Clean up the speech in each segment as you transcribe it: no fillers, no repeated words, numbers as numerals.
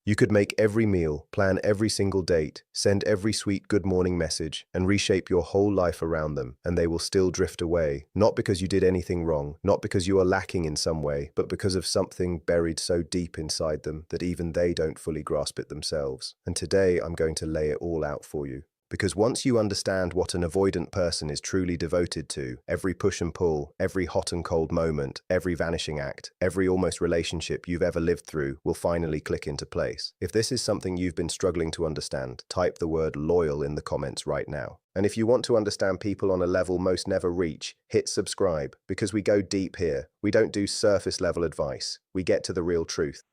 You could make every meal, plan every single date, send every sweet good morning message, and reshape your whole life around them, and they will still drift away, not because you did anything wrong, not because you are lacking in some way, but because of something buried so deep inside them that even they don't fully grasp it themselves. And today I'm going to lay it all out for you. Because once you understand what an avoidant person is truly devoted to, every push and pull, every hot and cold moment, every vanishing act, every almost relationship you've ever lived through will finally click into place. If this is something you've been struggling to understand, type the word loyal in the comments right now. And if you want to understand people on a level most never reach, hit subscribe, because we go deep here. We don't do surface level advice. We get to the real truth.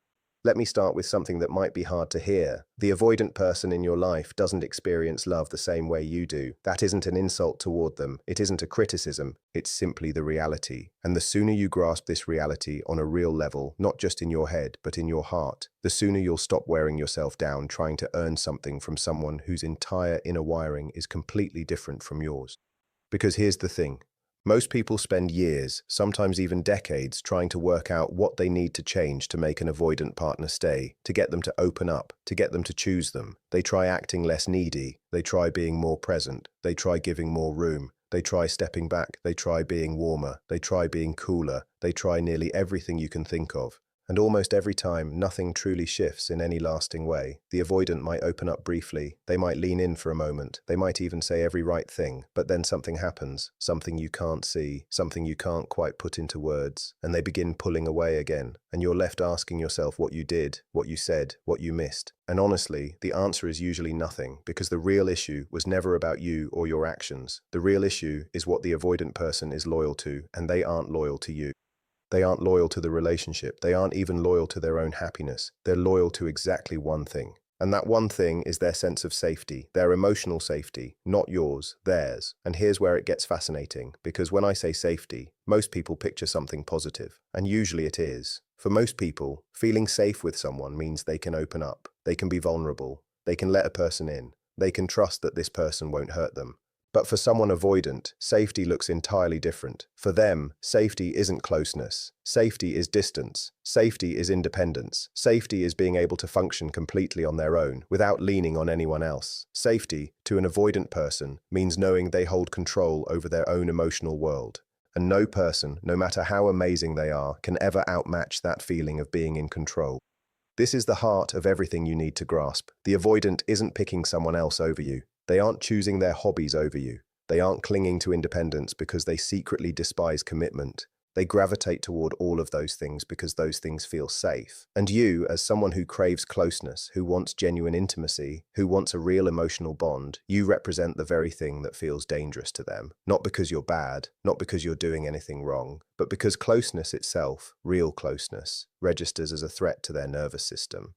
Let me start with something that might be hard to hear. The avoidant person in your life doesn't experience love the same way you do. That isn't an insult toward them. It isn't a criticism. It's simply the reality. And the sooner you grasp this reality on a real level, not just in your head, but in your heart, the sooner you'll stop wearing yourself down trying to earn something from someone whose entire inner wiring is completely different from yours. Because here's the thing. Most people spend years, sometimes even decades, trying to work out what they need to change to make an avoidant partner stay, to get them to open up, to get them to choose them. They try acting less needy, they try being more present, they try giving more room, they try stepping back, they try being warmer, they try being cooler, they try nearly everything you can think of. And almost every time, nothing truly shifts in any lasting way. The avoidant might open up briefly, they might lean in for a moment, they might even say every right thing, but then something happens, something you can't see, something you can't quite put into words, and they begin pulling away again, and you're left asking yourself what you did, what you said, what you missed. And honestly, the answer is usually nothing, because the real issue was never about you or your actions. The real issue is what the avoidant person is loyal to, and they aren't loyal to you. They aren't loyal to the relationship. They aren't even loyal to their own happiness. They're loyal to exactly one thing. And that one thing is their sense of safety, their emotional safety, not yours, theirs. And here's where it gets fascinating, because when I say safety, most people picture something positive. And usually it is. For most people, feeling safe with someone means they can open up, they can be vulnerable, they can let a person in, they can trust that this person won't hurt them. But for someone avoidant, safety looks entirely different. For them, safety isn't closeness. Safety is distance. Safety is independence. Safety is being able to function completely on their own, without leaning on anyone else. Safety, to an avoidant person, means knowing they hold control over their own emotional world. And no person, no matter how amazing they are, can ever outmatch that feeling of being in control. This is the heart of everything you need to grasp. The avoidant isn't picking someone else over you. They aren't choosing their hobbies over you. They aren't clinging to independence because they secretly despise commitment. They gravitate toward all of those things because those things feel safe. And you, as someone who craves closeness, who wants genuine intimacy, who wants a real emotional bond, you represent the very thing that feels dangerous to them. Not because you're bad, not because you're doing anything wrong, but because closeness itself, real closeness, registers as a threat to their nervous system.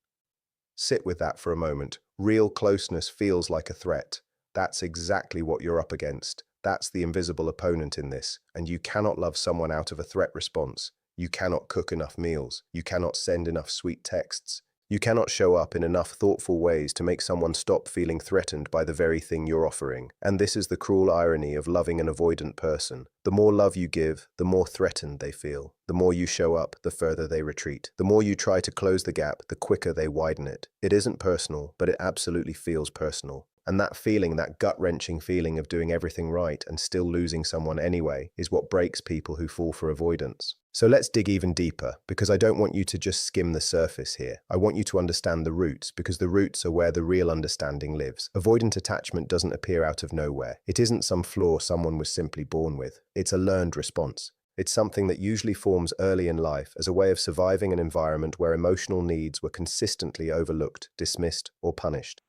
Sit with that for a moment. Real closeness feels like a threat. That's exactly what you're up against. That's the invisible opponent in this, and you cannot love someone out of a threat response. You cannot cook enough meals. You cannot send enough sweet texts. You cannot show up in enough thoughtful ways to make someone stop feeling threatened by the very thing you're offering. And this is the cruel irony of loving an avoidant person. The more love you give, the more threatened they feel. The more you show up, the further they retreat. The more you try to close the gap, the quicker they widen it. It isn't personal, but it absolutely feels personal. And that feeling, that gut-wrenching feeling of doing everything right and still losing someone anyway, is what breaks people who fall for avoidance. So let's dig even deeper, because I don't want you to just skim the surface here. I want you to understand the roots, because the roots are where the real understanding lives. Avoidant attachment doesn't appear out of nowhere. It isn't some flaw someone was simply born with. It's a learned response. It's something that usually forms early in life as a way of surviving an environment where emotional needs were consistently overlooked, dismissed, or punished.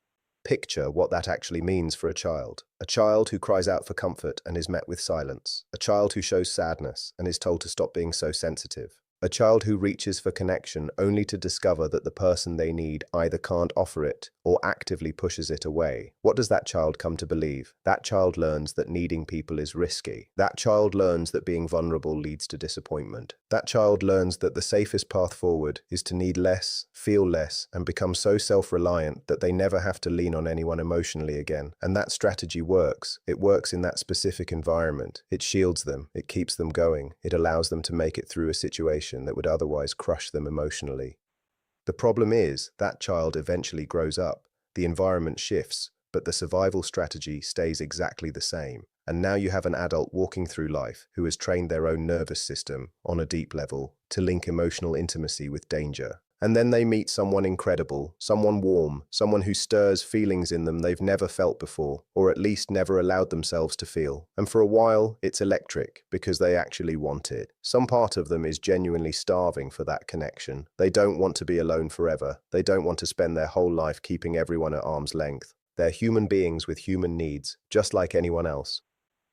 Picture what that actually means for a child. A child who cries out for comfort and is met with silence. A child who shows sadness and is told to stop being so sensitive. A child who reaches for connection only to discover that the person they need either can't offer it or actively pushes it away. What does that child come to believe? That child learns that needing people is risky. That child learns that being vulnerable leads to disappointment. That child learns that the safest path forward is to need less, feel less, and become so self-reliant that they never have to lean on anyone emotionally again. And that strategy works. It works in that specific environment. It shields them. It keeps them going. It allows them to make it through a situation that would otherwise crush them emotionally. The problem is that child eventually grows up, the environment shifts, but the survival strategy stays exactly the same. And now you have an adult walking through life who has trained their own nervous system, on a deep level, to link emotional intimacy with danger. And then they meet someone incredible, someone warm, someone who stirs feelings in them they've never felt before, or at least never allowed themselves to feel. And for a while, it's electric, because they actually want it. Some part of them is genuinely starving for that connection. They don't want to be alone forever. They don't want to spend their whole life keeping everyone at arm's length. They're human beings with human needs, just like anyone else.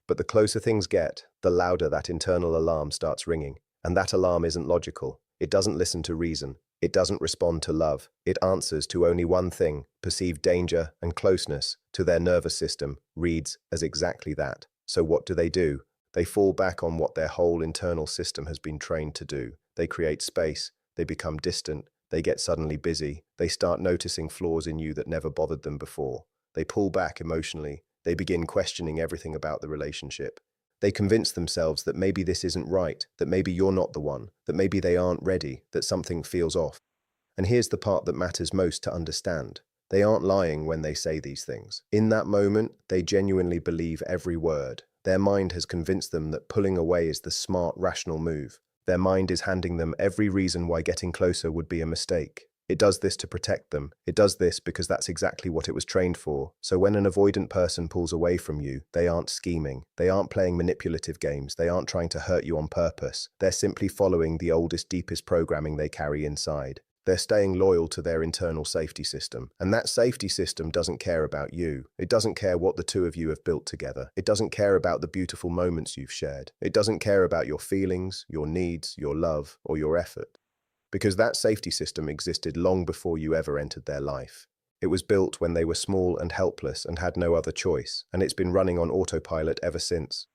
But the closer things get, the louder that internal alarm starts ringing. And that alarm isn't logical. It doesn't listen to reason. It doesn't respond to love. It answers to only one thing: perceived danger and closeness. To their nervous system, reads as exactly that. So what do? They fall back on what their whole internal system has been trained to do. They create space. They become distant. They get suddenly busy. They start noticing flaws in you that never bothered them before. They pull back emotionally. They begin questioning everything about the relationship. They convince themselves that maybe this isn't right, that maybe you're not the one, that maybe they aren't ready, that something feels off. And here's the part that matters most to understand. They aren't lying when they say these things. In that moment, they genuinely believe every word. Their mind has convinced them that pulling away is the smart, rational move. Their mind is handing them every reason why getting closer would be a mistake. It does this to protect them. It does this because that's exactly what it was trained for. So when an avoidant person pulls away from you, they aren't scheming. They aren't playing manipulative games. They aren't trying to hurt you on purpose. They're simply following the oldest, deepest programming they carry inside. They're staying loyal to their internal safety system. And that safety system doesn't care about you. It doesn't care what the two of you have built together. It doesn't care about the beautiful moments you've shared. It doesn't care about your feelings, your needs, your love, or your effort. Because that safety system existed long before you ever entered their life. It was built when they were small and helpless and had no other choice, and it's been running on autopilot ever since.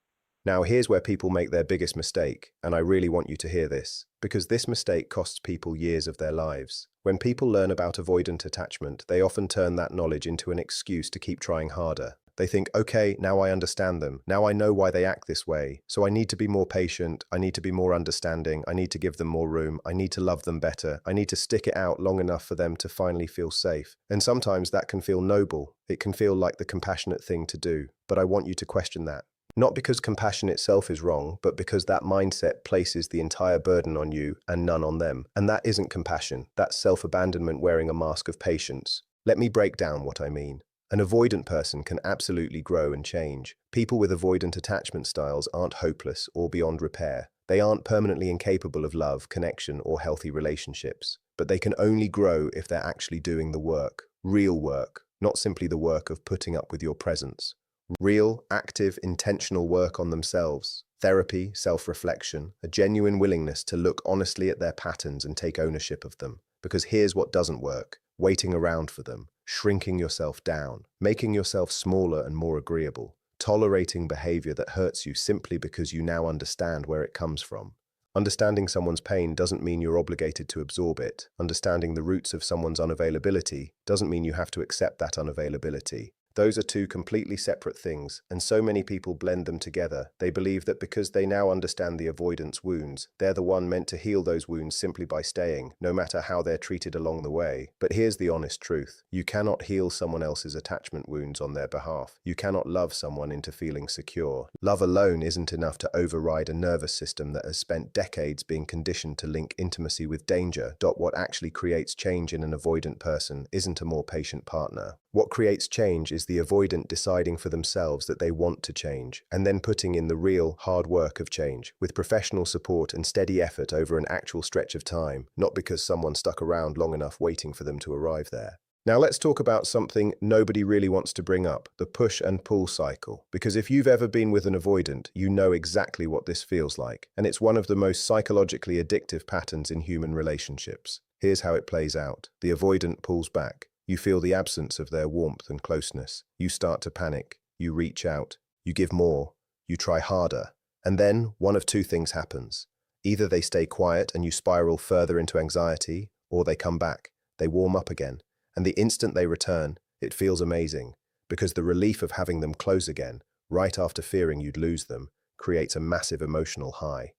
Now here's where people make their biggest mistake, and I really want you to hear this, because this mistake costs people years of their lives. When people learn about avoidant attachment, they often turn that knowledge into an excuse to keep trying harder. They think, okay, now I understand them. Now I know why they act this way. So I need to be more patient. I need to be more understanding. I need to give them more room. I need to love them better. I need to stick it out long enough for them to finally feel safe. And sometimes that can feel noble. It can feel like the compassionate thing to do. But I want you to question that. Not because compassion itself is wrong, but because that mindset places the entire burden on you and none on them. And that isn't compassion. That's self-abandonment wearing a mask of patience. Let me break down what I mean. An avoidant person can absolutely grow and change. People with avoidant attachment styles aren't hopeless or beyond repair. They aren't permanently incapable of love, connection, or healthy relationships. But they can only grow if they're actually doing the work. Real work, not simply the work of putting up with your presence. Real, active, intentional work on themselves. Therapy, self-reflection, a genuine willingness to look honestly at their patterns and take ownership of them. Because here's what doesn't work: waiting around for them, shrinking yourself down, making yourself smaller and more agreeable, tolerating behavior that hurts you simply because you now understand where it comes from. Understanding someone's pain doesn't mean you're obligated to absorb it. Understanding the roots of someone's unavailability doesn't mean you have to accept that unavailability. Those are two completely separate things, and so many people blend them together. They believe that because they now understand the avoidance wounds, they're the one meant to heal those wounds simply by staying, no matter how they're treated along the way. But here's the honest truth. You cannot heal someone else's attachment wounds on their behalf. You cannot love someone into feeling secure. Love alone isn't enough to override a nervous system that has spent decades being conditioned to link intimacy with danger. What actually creates change in an avoidant person isn't a more patient partner. What creates change is the avoidant deciding for themselves that they want to change, and then putting in the real, hard work of change, with professional support and steady effort over an actual stretch of time, not because someone stuck around long enough waiting for them to arrive there. Now let's talk about something nobody really wants to bring up, the push and pull cycle. Because if you've ever been with an avoidant, you know exactly what this feels like, and it's one of the most psychologically addictive patterns in human relationships. Here's how it plays out. The avoidant pulls back. You feel the absence of their warmth and closeness. You start to panic. You reach out. You give more. You try harder. And then one of two things happens. Either they stay quiet and you spiral further into anxiety, or they come back. They warm up again. And the instant they return, it feels amazing, because the relief of having them close again, right after fearing you'd lose them, creates a massive emotional high.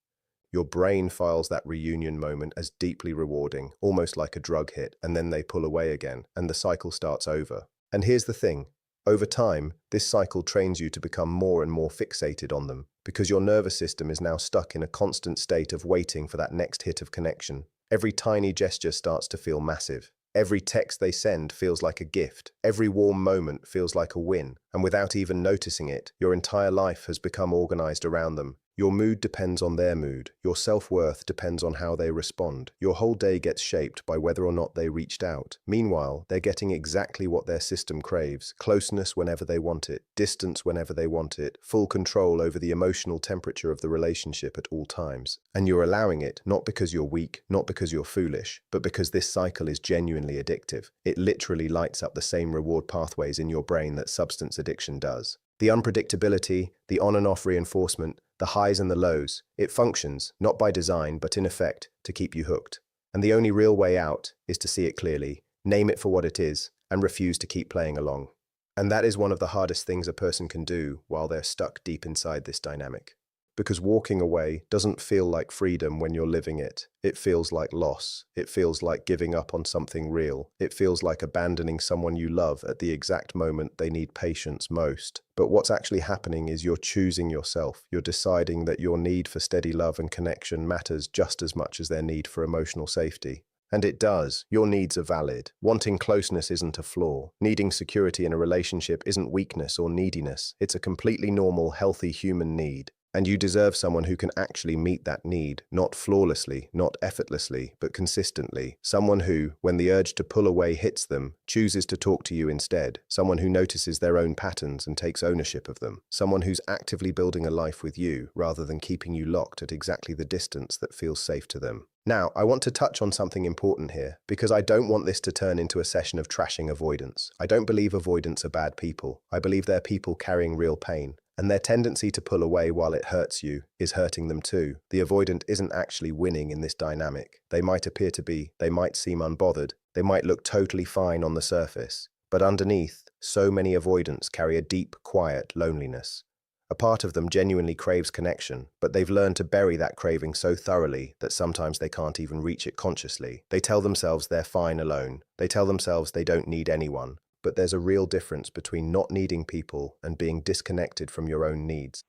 Your brain files that reunion moment as deeply rewarding, almost like a drug hit, and then they pull away again, and the cycle starts over. And here's the thing. Over time, this cycle trains you to become more and more fixated on them, because your nervous system is now stuck in a constant state of waiting for that next hit of connection. Every tiny gesture starts to feel massive. Every text they send feels like a gift. Every warm moment feels like a win. And without even noticing it, your entire life has become organized around them. Your mood depends on their mood. Your self-worth depends on how they respond. Your whole day gets shaped by whether or not they reached out. Meanwhile, they're getting exactly what their system craves: closeness whenever they want it, distance whenever they want it, full control over the emotional temperature of the relationship at all times. And you're allowing it, not because you're weak, not because you're foolish, but because this cycle is genuinely addictive. It literally lights up the same reward pathways in your brain that substance addiction does. The unpredictability, the on and off reinforcement, the highs and the lows, it functions, not by design, but in effect, to keep you hooked. And the only real way out is to see it clearly, name it for what it is, and refuse to keep playing along. And that is one of the hardest things a person can do while they're stuck deep inside this dynamic. Because walking away doesn't feel like freedom when you're living it. It feels like loss. It feels like giving up on something real. It feels like abandoning someone you love at the exact moment they need patience most. But what's actually happening is you're choosing yourself. You're deciding that your need for steady love and connection matters just as much as their need for emotional safety. And it does. Your needs are valid. Wanting closeness isn't a flaw. Needing security in a relationship isn't weakness or neediness. It's a completely normal, healthy human need. And you deserve someone who can actually meet that need, not flawlessly, not effortlessly, but consistently. Someone who, when the urge to pull away hits them, chooses to talk to you instead. Someone who notices their own patterns and takes ownership of them. Someone who's actively building a life with you, rather than keeping you locked at exactly the distance that feels safe to them. Now, I want to touch on something important here, because I don't want this to turn into a session of trashing avoidance. I don't believe avoidants are bad people. I believe they're people carrying real pain. And their tendency to pull away while it hurts you is hurting them too. The avoidant isn't actually winning in this dynamic. They might appear to be, they might seem unbothered, they might look totally fine on the surface. But underneath, so many avoidants carry a deep, quiet loneliness. A part of them genuinely craves connection, but they've learned to bury that craving so thoroughly that sometimes they can't even reach it consciously. They tell themselves they're fine alone. They tell themselves they don't need anyone. But there's a real difference between not needing people and being disconnected from your own needs.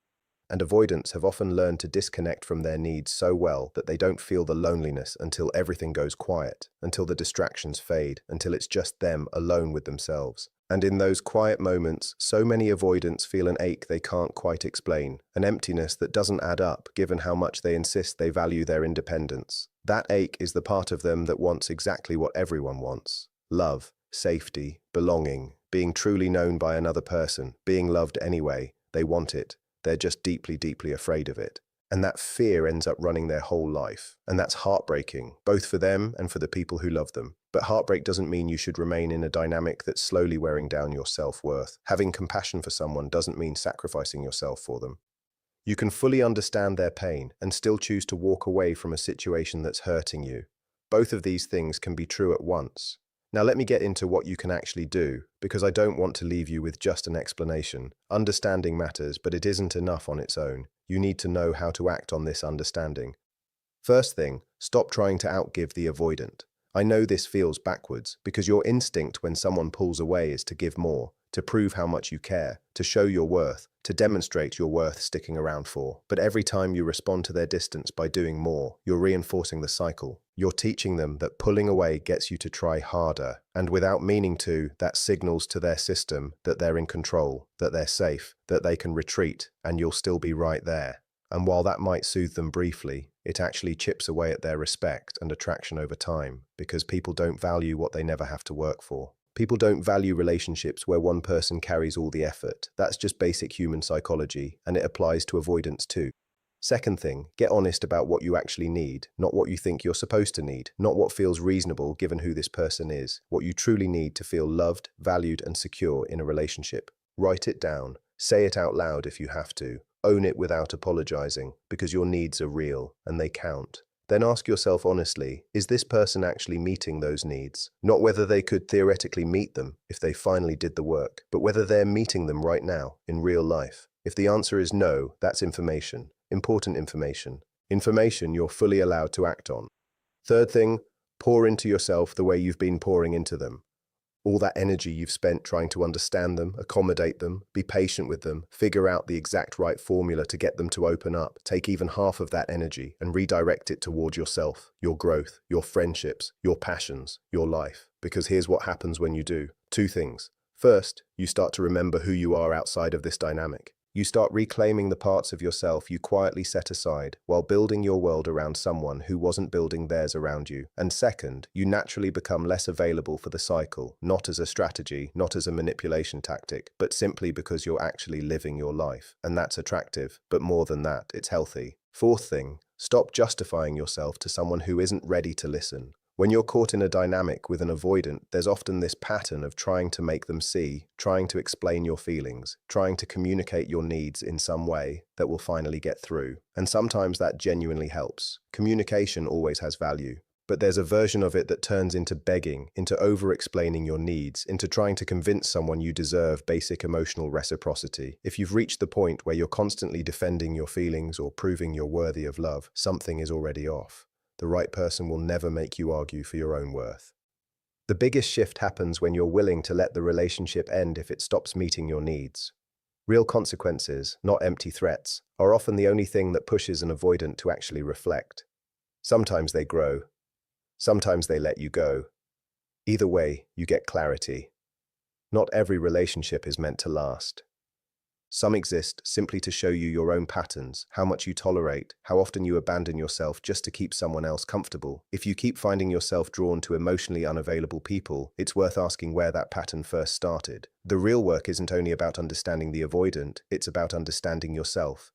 And avoidants have often learned to disconnect from their needs so well that they don't feel the loneliness until everything goes quiet, until the distractions fade, until it's just them alone with themselves. And in those quiet moments, so many avoidants feel an ache they can't quite explain, an emptiness that doesn't add up given how much they insist they value their independence. That ache is the part of them that wants exactly what everyone wants: love, safety, belonging, being truly known by another person, being loved anyway. They want it. They're just deeply, deeply afraid of it. And that fear ends up running their whole life. And that's heartbreaking, both for them and for the people who love them. But heartbreak doesn't mean you should remain in a dynamic that's slowly wearing down your self-worth. Having compassion for someone doesn't mean sacrificing yourself for them. You can fully understand their pain and still choose to walk away from a situation that's hurting you. Both of these things can be true at once. Now let me get into what you can actually do, because I don't want to leave you with just an explanation. Understanding matters, but it isn't enough on its own. You need to know how to act on this understanding. First thing, stop trying to outgive the avoidant. I know this feels backwards, because your instinct when someone pulls away is to give more, to prove how much you care, to show your worth, to demonstrate your worth sticking around for. But every time you respond to their distance by doing more, you're reinforcing the cycle. You're teaching them that pulling away gets you to try harder, and without meaning to, that signals to their system that they're in control, that they're safe, that they can retreat, and you'll still be right there. And while that might soothe them briefly, it actually chips away at their respect and attraction over time, because people don't value what they never have to work for. People don't value relationships where one person carries all the effort. That's just basic human psychology, and it applies to avoidance too. Second thing, get honest about what you actually need, not what you think you're supposed to need, not what feels reasonable given who this person is, what you truly need to feel loved, valued, and secure in a relationship. Write it down. Say it out loud if you have to. Own it without apologizing, because your needs are real, and they count. Then ask yourself honestly, is this person actually meeting those needs? Not whether they could theoretically meet them if they finally did the work, but whether they're meeting them right now, in real life. If the answer is no, that's information, important information. Information you're fully allowed to act on. Third thing, pour into yourself the way you've been pouring into them. All that energy you've spent trying to understand them, accommodate them, be patient with them, figure out the exact right formula to get them to open up, take even half of that energy and redirect it toward yourself, your growth, your friendships, your passions, your life. Because here's what happens when you do. Two things. First, you start to remember who you are outside of this dynamic. You start reclaiming the parts of yourself you quietly set aside while building your world around someone who wasn't building theirs around you. And second, you naturally become less available for the cycle, not as a strategy, not as a manipulation tactic, but simply because you're actually living your life. And that's attractive, but more than that, it's healthy. Fourth thing, stop justifying yourself to someone who isn't ready to listen. When you're caught in a dynamic with an avoidant, there's often this pattern of trying to make them see, trying to explain your feelings, trying to communicate your needs in some way that will finally get through. And sometimes that genuinely helps. Communication always has value. But there's a version of it that turns into begging, into over-explaining your needs, into trying to convince someone you deserve basic emotional reciprocity. If you've reached the point where you're constantly defending your feelings or proving you're worthy of love, something is already off. The right person will never make you argue for your own worth. The biggest shift happens when you're willing to let the relationship end if it stops meeting your needs. Real consequences, not empty threats, are often the only thing that pushes an avoidant to actually reflect. Sometimes they grow. Sometimes they let you go. Either way, you get clarity. Not every relationship is meant to last. Some exist simply to show you your own patterns, how much you tolerate, how often you abandon yourself just to keep someone else comfortable. If you keep finding yourself drawn to emotionally unavailable people, it's worth asking where that pattern first started. The real work isn't only about understanding the avoidant, it's about understanding yourself.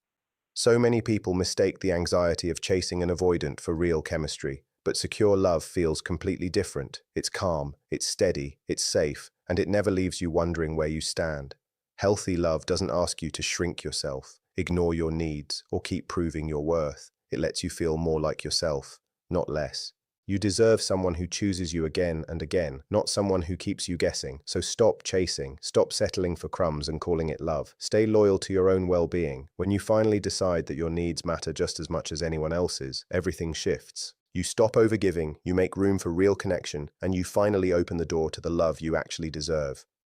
So many people mistake the anxiety of chasing an avoidant for real chemistry, but secure love feels completely different. It's calm, it's steady, it's safe, and it never leaves you wondering where you stand. Healthy love doesn't ask you to shrink yourself, ignore your needs, or keep proving your worth. It lets you feel more like yourself, not less. You deserve someone who chooses you again and again, not someone who keeps you guessing. So stop chasing, stop settling for crumbs and calling it love. Stay loyal to your own well-being. When you finally decide that your needs matter just as much as anyone else's, everything shifts. You stop overgiving, you make room for real connection, and you finally open the door to the love you actually deserve.